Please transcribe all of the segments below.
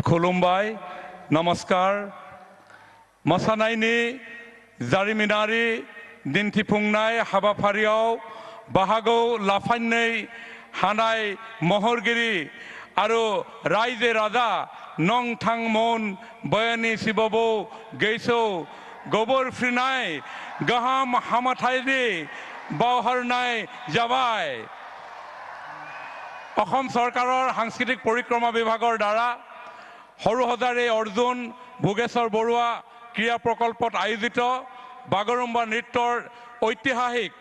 खुलुमबाय नमस्कार मोसानायनि जारिमिनारि दिन्थिफुंनाय हाबाफारियाव बाहागो लाफायनो हानाय महरगिरि आरो रायजो राजा नंथांमोन बयनि सिबाबो गैसौ गोबोर फ्रिनाय गाहाम हामथायनि बावहरनाय जाबाय। অসম চৰকাৰৰ সাংস্কৃতিক পৰিক্ৰমা বিভাগৰ দ্বাৰা সৰুহজাৰী অৰ্জুন ভোগেশ্বৰ বৰুৱা ক্ৰীড়া প্ৰকল্পত আয়োজিত বাগৰুম্বা নৃত্যৰ ঐতিহাসিক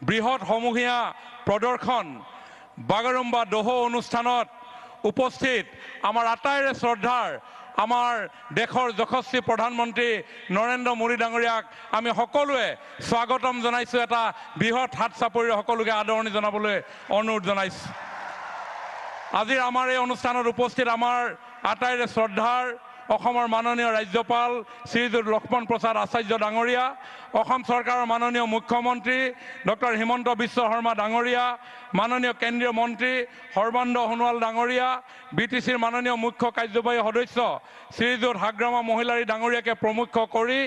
বৃহৎ সমূহীয়া প্ৰদৰ্শন বাগৰুম্বা দোহো অনুষ্ঠানত উপস্থিত আমাৰ আটাইৰে শ্ৰদ্ধাৰ আমাৰ দেশৰ যশস্বী প্ৰধানমন্ত্ৰী নৰেন্দ্ৰ মোদী ডাঙৰীয়াক আমি সকলোৱে স্বাগতম জনাইছো। এটা বৃহৎ হাত চাপৰিৰে সকলোকে আদৰণি জনাবলৈ অনুৰোধ জনাইছো। আজিৰ আমাৰ এই অনুষ্ঠানত উপস্থিত আমাৰ আটাইৰে শ্ৰদ্ধাৰ অসমৰ মাননীয় ৰাজ্যপাল শ্ৰীযুত লক্ষ্মণ প্ৰসাদ আচাৰ্য ডাঙৰীয়া, অসম চৰকাৰৰ মাননীয় মুখ্যমন্ত্ৰী ডক্টৰ হিমন্ত বিশ্ব শৰ্মা ডাঙৰীয়া, মাননীয় কেন্দ্ৰীয় মন্ত্ৰী সৰ্বানন্দ সোণোৱাল ডাঙৰীয়া, BTCৰ মাননীয় মুখ্য কাৰ্যবাহী সদস্য শ্ৰীযুত হাগ্ৰামা মহিলাৰী ডাঙৰীয়াকে প্ৰমুখ কৰি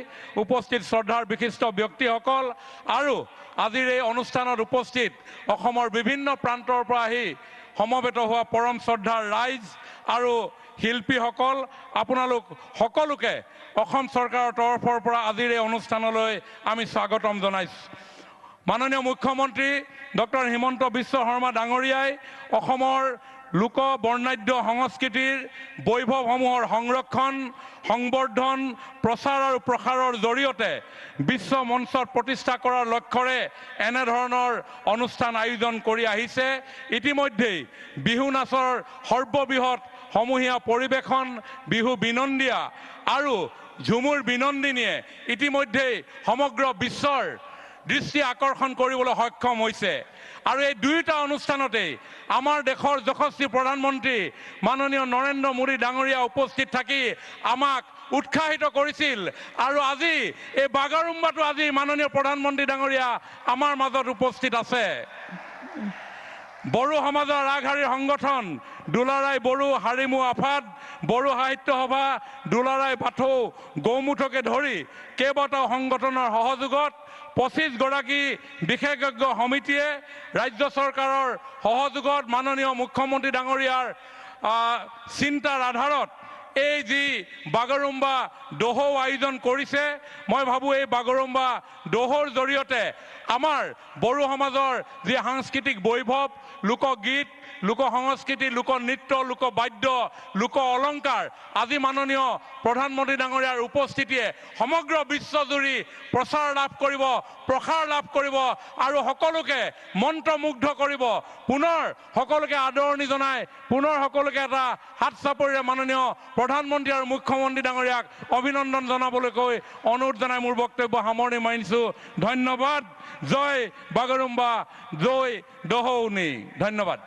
উপস্থিত শ্ৰদ্ধাৰ বিশিষ্ট ব্যক্তিসকল আৰু আজিৰ এই অনুষ্ঠানত উপস্থিত অসমৰ বিভিন্ন প্ৰান্তৰ পৰা আহি সমবেত হোৱা পৰম শ্ৰদ্ধাৰ ৰাইজ আৰু শিল্পীসকল, আপোনালোক সকলোকে অসম চৰকাৰৰ তৰফৰ পৰা আজিৰ এই অনুষ্ঠানলৈ আমি স্বাগতম জনাইছোঁ। মাননীয় মুখ্যমন্ত্ৰী ডক্টৰ হিমন্ত বিশ্ব শৰ্মা ডাঙৰীয়াই অসমৰ লোক বৰ্ণাঢ্য সংস্কৃতিৰ বৈভৱসমূহৰ সংৰক্ষণ সংবৰ্ধন প্ৰচাৰ আৰু প্ৰসাৰৰ জৰিয়তে বিশ্ব মঞ্চত প্ৰতিষ্ঠা কৰাৰ লক্ষ্যৰে এনেধৰণৰ অনুষ্ঠান আয়োজন কৰি আহিছে। ইতিমধ্যেই বিহু নাচৰ সৰ্ববৃহৎ সমূহীয়া পৰিৱেশন বিহু বিনন্দিয়া আৰু ঝুমুৰ বিনন্দিনীয়ে ইতিমধ্যেই সমগ্ৰ বিশ্বৰ দৃষ্টি আকৰ্ষণ কৰিবলৈ সক্ষম হৈছে। আৰু এই দুয়োটা অনুষ্ঠানতেই আমাৰ দেশৰ যশস্বী প্ৰধানমন্ত্ৰী মাননীয় নৰেন্দ্ৰ মোদী ডাঙৰীয়া উপস্থিত থাকি আমাক উৎসাহিত কৰিছিল। আৰু আজি এই বাগৰুম্বাটো আজি মাননীয় প্ৰধানমন্ত্ৰী ডাঙৰীয়া আমাৰ মাজত উপস্থিত আছে। বড়ো সমাজৰ আগশাৰীৰ সংগঠন দুলাৰাই বড়ো হাৰিমু আফাদ, বড়ো সাহিত্য সভা, দুলাৰাই বাথৌ গৌমুঠকে ধৰি কেইবাটাও সংগঠনৰ সহযোগত 25 গৰাকী বিশেষজ্ঞ সমিতিয়ে ৰাজ্য চৰকাৰৰ সহযোগত মাননীয় মুখ্যমন্ত্ৰী ডাঙৰীয়াৰ চিন্তাৰ আধাৰত এই যি বাগৰুম্বা দোহো আয়োজন কৰিছে, মই ভাবোঁ এই বাগৰুম্বা দোহোৰ জৰিয়তে আমাৰ বড়ো সমাজৰ যি সাংস্কৃতিক বৈভৱ, লোকগীত, লোক সংস্কৃতি, লোকনৃত্য, লোকবাদ্য, লোক অলংকাৰ আজি মাননীয় প্ৰধানমন্ত্ৰী ডাঙৰীয়াৰ উপস্থিতিয়ে সমগ্ৰ বিশ্বজুৰি প্ৰচাৰ লাভ কৰিব, প্ৰসাৰ লাভ কৰিব আৰু সকলোকে মন্ত্ৰমুগ্ধ কৰিব। পুনৰ সকলোকে আদৰণি জনাই পুনৰ সকলোকে এটা হাত চাপৰিৰে মাননীয় প্ৰধানমন্ত্ৰী আৰু মুখ্যমন্ত্ৰী ডাঙৰীয়াক অভিনন্দন জনাবলৈ কৈ অনুৰোধ জনাই মোৰ বক্তব্য সামৰণি মাৰিছোঁ। ধন্যবাদ। জয় বাগৰুম্বা, জয় দোহৌনি। ধন্যবাদ।